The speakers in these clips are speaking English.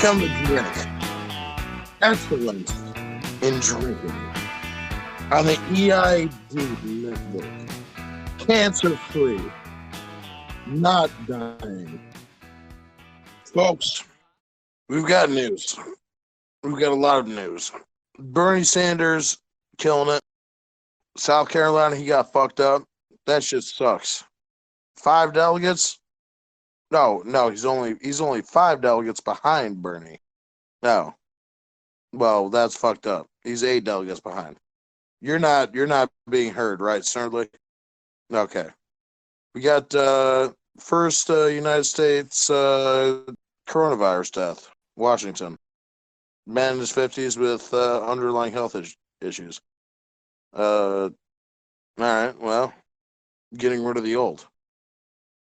come to drink excellence in drinking on the EID network. Cancer free, not dying. Folks, we've got news. We've got a lot of news. Bernie Sanders killing it. South Carolina, he got fucked up. That shit sucks. 5 delegates? No, he's only 5 delegates behind Bernie. No. Well, that's fucked up. He's 8 delegates behind. You're not being heard, right, Snurdly? Okay. We got first United States coronavirus death. Washington. Man in his 50s with underlying health issues. All right, well, getting rid of the old.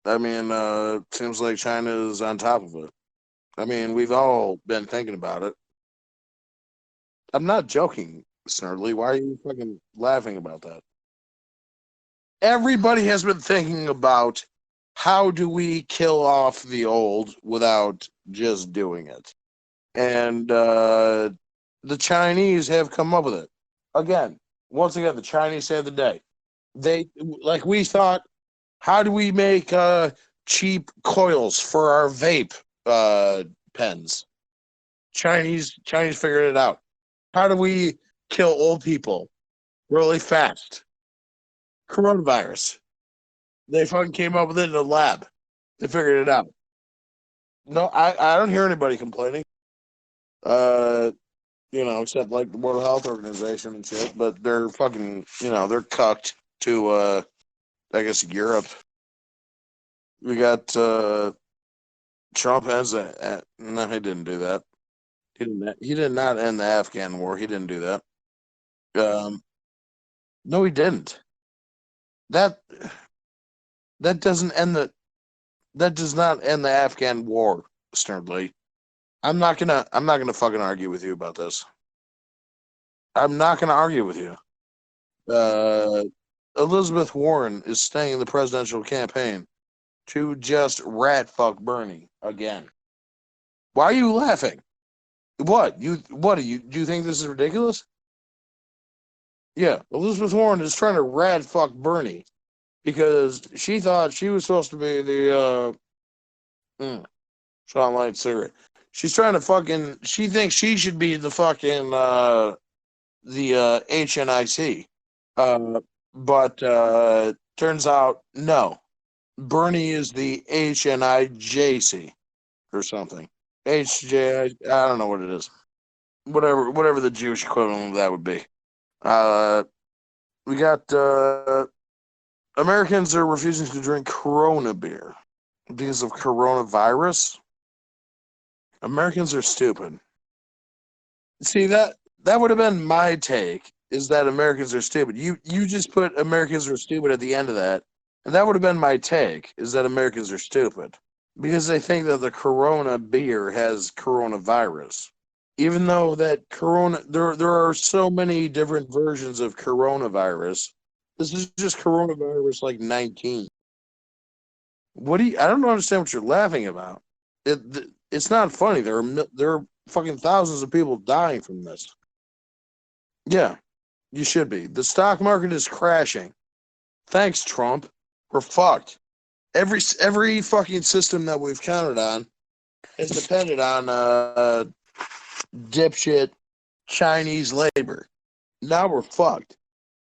I mean, seems like China is on top of it. I mean, we've all been thinking about it. I'm not joking, Snurdly. Why are you fucking laughing about that? Everybody has been thinking about how do we kill off the old without just doing it. And the Chinese have come up with it. Once again, the Chinese saved the day. We thought, how do we make cheap coils for our vape pens? Chinese figured it out. How do we kill old people really fast? Coronavirus. They fucking came up with it in a lab. They figured it out. No, I don't hear anybody complaining. Except like the World Health Organization and shit, but they're fucking, they're cucked to, I guess, Europe. We got Trump has that. No, he didn't do that. He did not end the Afghan war. He didn't do that. No, he didn't. That that doesn't end the that does not end the Afghan war, Snurdly. I'm not gonna fucking argue with you about this. I'm not gonna argue with you. Uh, Elizabeth Warren is staying in the presidential campaign to just rat fuck Bernie again. Why are you laughing? Do you think this is ridiculous? Yeah, Elizabeth Warren is trying to rat fuck Bernie because she thought she was supposed to be the Sean Light cigarette. She's trying to fucking. She thinks she should be the fucking the HNIC. But turns out no. Bernie is the HNIJC or something. HJ. I don't know what it is. Whatever the Jewish equivalent of that would be. We got Americans are refusing to drink Corona beer because of coronavirus. Americans are stupid. See that would have been my take. Is that Americans are stupid? You just put Americans are stupid at the end of that, and that would have been my take. Is that Americans are stupid because they think that the Corona beer has coronavirus, even though that Corona there are so many different versions of coronavirus. This is just coronavirus like 19. I don't understand what you're laughing about. It's not funny. There are fucking thousands of people dying from this. Yeah, you should be. The stock market is crashing. Thanks, Trump. We're fucked. Every fucking system that we've counted on is dependent on dipshit Chinese labor. Now we're fucked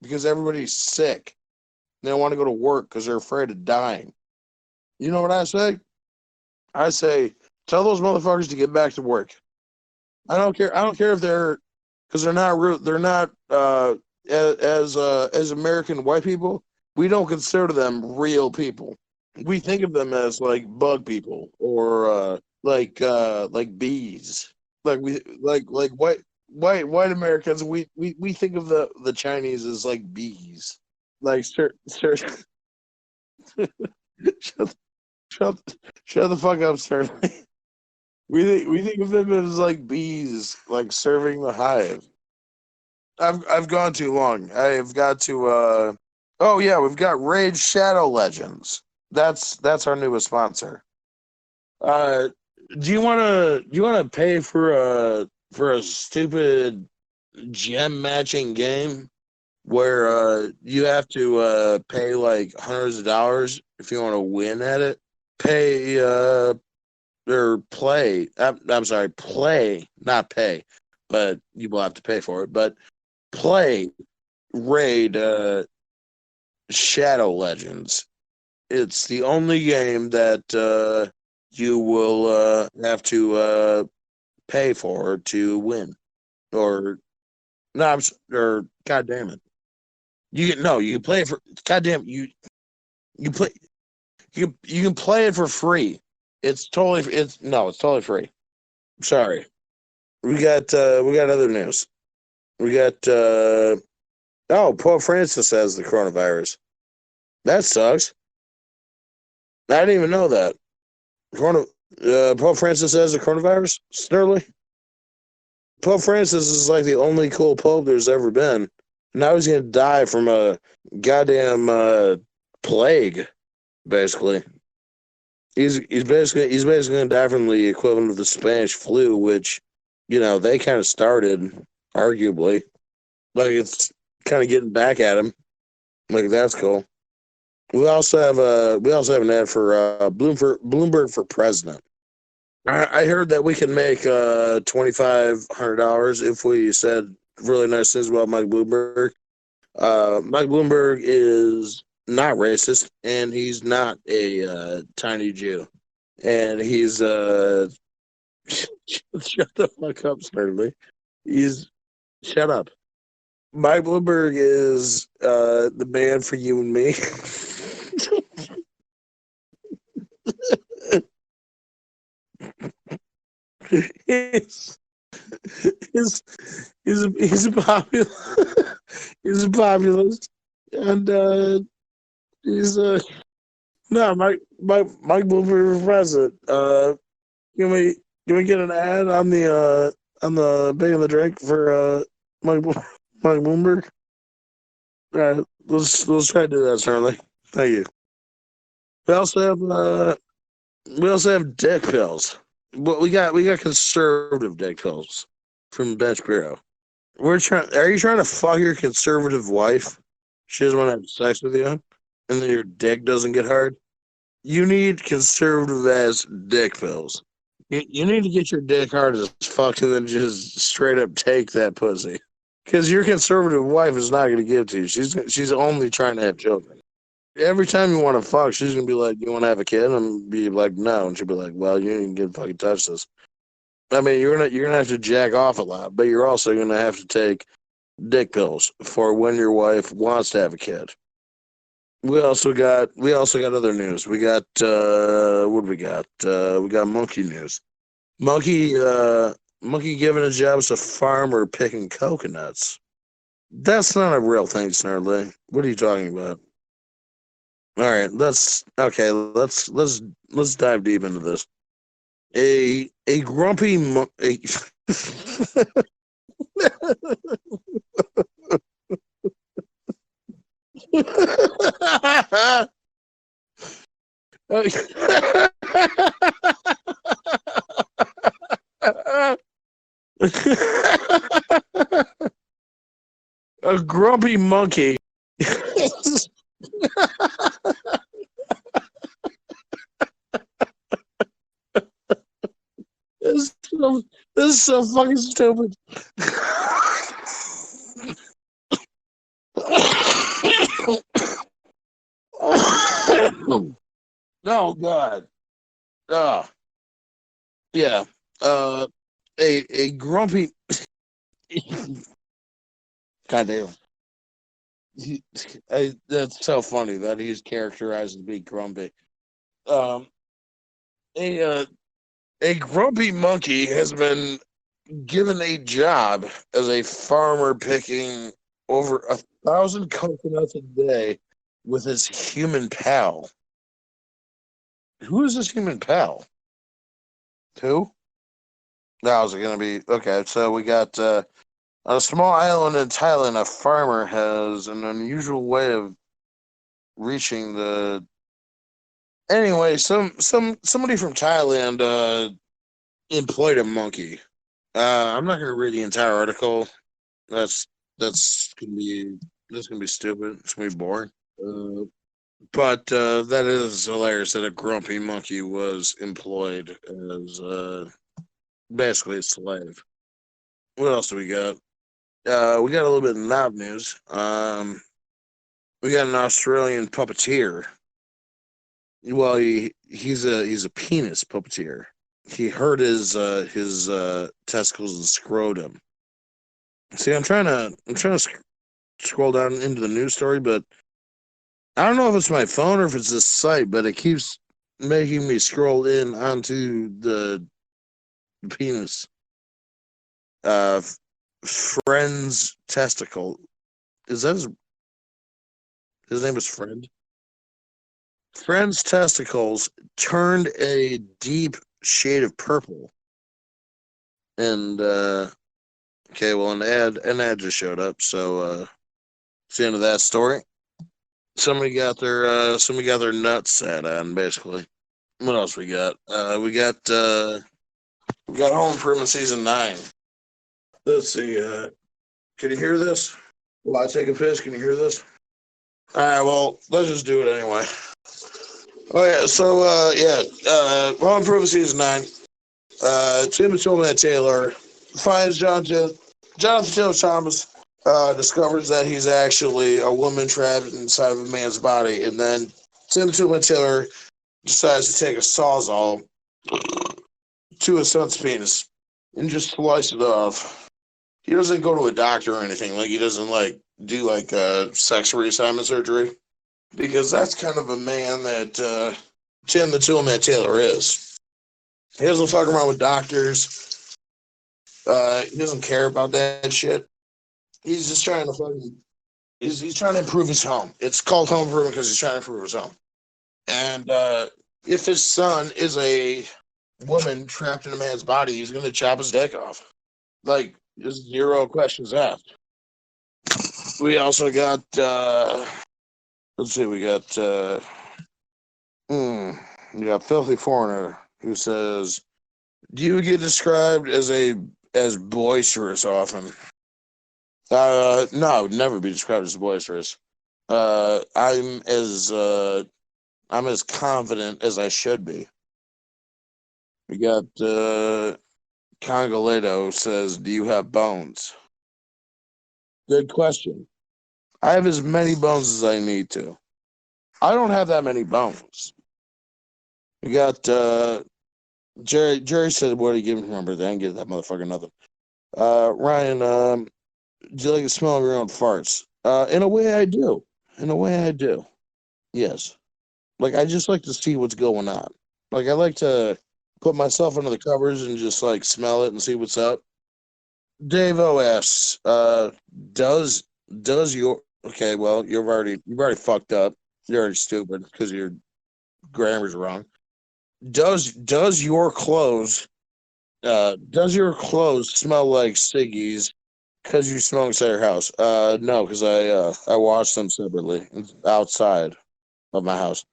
because everybody's sick. They don't want to go to work because they're afraid of dying. You know what I say? I say, tell those motherfuckers to get back to work. I don't care. I don't care if they're because they're not real. They're not as American white people. We don't consider them real people. We think of them as like bug people or like bees. Like white Americans. We think of the Chinese as like bees. Like sir shut, shut shut the fuck up, sir. We think of them as like bees, like serving the hive. I've gone too long. I've got to. Oh yeah, we've got Raid Shadow Legends. That's our newest sponsor. Uh, Do you wanna pay for a stupid gem matching game where you have to pay like hundreds of dollars if you want to win at it? Pay or play. I'm sorry, play, not pay, but you will have to pay for it. But play Raid Shadow Legends. It's the only game that you will have to pay for to win. Or no, or God damn it, you can no, you can play it for God damn you play you can play it for free. It's totally free. Sorry, we got other news. We got Pope Francis has the coronavirus. That sucks. I didn't even know that. Corona, Pope Francis has the coronavirus. Snurly. Pope Francis is like the only cool pope there's ever been. Now he's gonna die from a goddamn plague. Basically, he's basically gonna die from the equivalent of the Spanish flu, which they kind of started, arguably. Like it's kind of getting back at him. Like that's cool. We also have an ad for Bloomberg for president. I heard that we can make $2,500 if we said really nice things about Mike Bloomberg. Mike Bloomberg is not racist, and he's not a tiny Jew, and he's shut the fuck up, Snurdly. He's shut up. Mike Bloomberg is the man for you and me. he's, he's, he's a popular he's a populist, and he's no Mike Bloomberg for president. Can we can we get an ad on the Big of the Drink for Mike Mike Bloomberg? All right, let's try to do that, Charlie. Thank you. We also have dick pills. But we got conservative dick pills from Bench Bureau. We're trying. Are you trying to fuck your conservative wife? She doesn't want to have sex with you, and then your dick doesn't get hard. You need conservative ass dick pills. You need to get your dick hard as fuck and then just straight up take that pussy. Because your conservative wife is not going to give to you. She's only trying to have children. Every time you want to fuck, she's gonna be like, "You want to have a kid?" And be like, "No," and she'll be like, "Well, you didn't get fucking touch this." I mean, you're gonna have to jack off a lot, but you're also gonna have to take dick pills for when your wife wants to have a kid. We also got other news. We got what do we got? We got monkey news. Monkey given a job as a farmer picking coconuts. That's not a real thing, Snurdly. What are you talking about? All right, let's dive deep into this. A grumpy a grumpy monkey. This is so fucking stupid. Oh God. Yeah. Uh a grumpy God damn. He, that's so funny that he's characterized as being grumpy. Um a a grumpy monkey has been given a job as a farmer picking over 1,000 coconuts a day with his human pal. Who is this human pal? Who? Now is it going to be okay? So we got on a small island in Thailand. A farmer has an unusual way of reaching the. Anyway, somebody from Thailand employed a monkey. I'm not going to read the entire article. That's that's gonna be stupid. It's gonna be boring. Uh, but that is hilarious that a grumpy monkey was employed as basically a slave. What else do we got? We got a little bit of knob news. We got an Australian puppeteer. Well, he's a penis puppeteer. He hurt his testicles and scrotum. See, I'm trying to scroll down into the news story, but I don't know if it's my phone or if it's this site, but it keeps making me scroll in onto the penis. Uh, friend's testicle. Is that his name is Friend? Friend's testicles turned a deep shade of purple, and okay, well, an ad just showed up, so it's the end of that story. Somebody got their nuts sat on, basically. What else we got? We got Home Improvement season 9. Let's see. Can you hear this? Will I take a piss? Can you hear this? All right. Well, let's just do it anyway. Oh yeah. So Home Improvement season 9. Tim Taylor finds Jonathan Taylor Thomas. Discovers that he's actually a woman trapped inside of a man's body, and then Tim Taylor decides to take a sawzall to his son's penis and just slice it off. He doesn't go to a doctor or anything. Like, he doesn't do sex reassignment surgery, because that's kind of a man that Tim the Toolman Taylor is. He doesn't fuck around with doctors. He doesn't care about that shit. He's just trying to fucking. He's trying to improve his home. It's called home improvement because he's trying to improve his home. And if his son is a woman trapped in a man's body, he's going to chop his dick off. Like, just zero questions asked. We also got, let's see, we got Filthy Foreigner, who says, do you get described as boisterous often? No, I would never be described as boisterous. I'm as confident as I should be. We got Congoledo says, do you have bones? Good question. I have as many bones as I need to. I don't have that many bones. We got Jerry. Jerry said, what do you give him for birthday? I didn't get that motherfucker nothing. Ryan, do you like the smell of your own farts? In a way I do. In a way I do. Yes. Like, I just like to see what's going on. Like, I like to put myself under the covers and just smell it and see what's up. Dave O asks, does your okay, well, you've already fucked up. You're already stupid because your grammar's wrong. Does your clothes smell like ciggies because you smoke inside your house? No, because I wash them separately. It's outside of my house.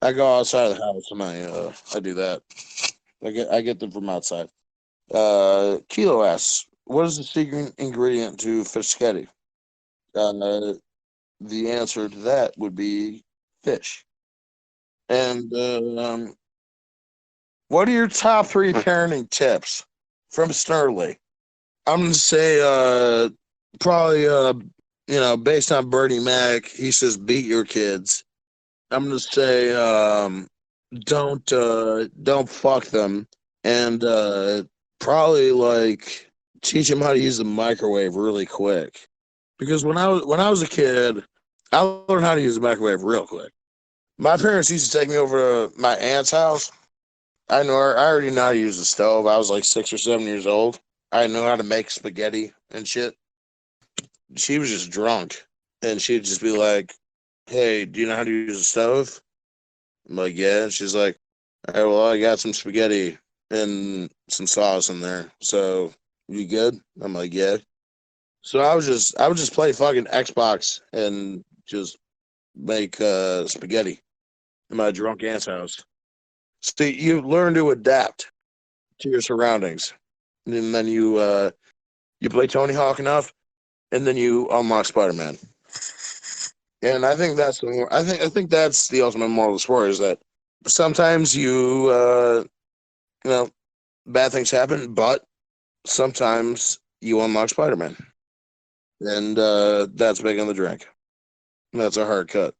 I go outside of the house and I do that. I get them from outside. Kilo asks, what is the secret ingredient to fish sketty? Uh, the answer to that would be fish. And what are your top 3 parenting tips from Snurley? I'm gonna say probably based on Bernie Mac, he says beat your kids. I'm gonna say don't fuck them, and probably teach them how to use the microwave really quick. Because when I was a kid, I learned how to use the microwave real quick. My parents used to take me over to my aunt's house. I already know how to use the stove. I was like 6 or 7 years old. I know how to make spaghetti and shit. She was just drunk, and she'd just be like, "Hey, do you know how to use a stove?" I'm like, "Yeah." And she's like, "All right, well, I got some spaghetti and some sauce in there. So you good?" I'm like, "Yeah." So I would just play fucking Xbox and just make spaghetti in my drunk aunt's house. See, you learn to adapt. to your surroundings, and then you play Tony Hawk enough, and then you unlock Spider-Man. And I think that's I think that's the ultimate moral of the story is that sometimes you know bad things happen, but sometimes you unlock Spider-Man, and that's big on the drink. That's a hard cut.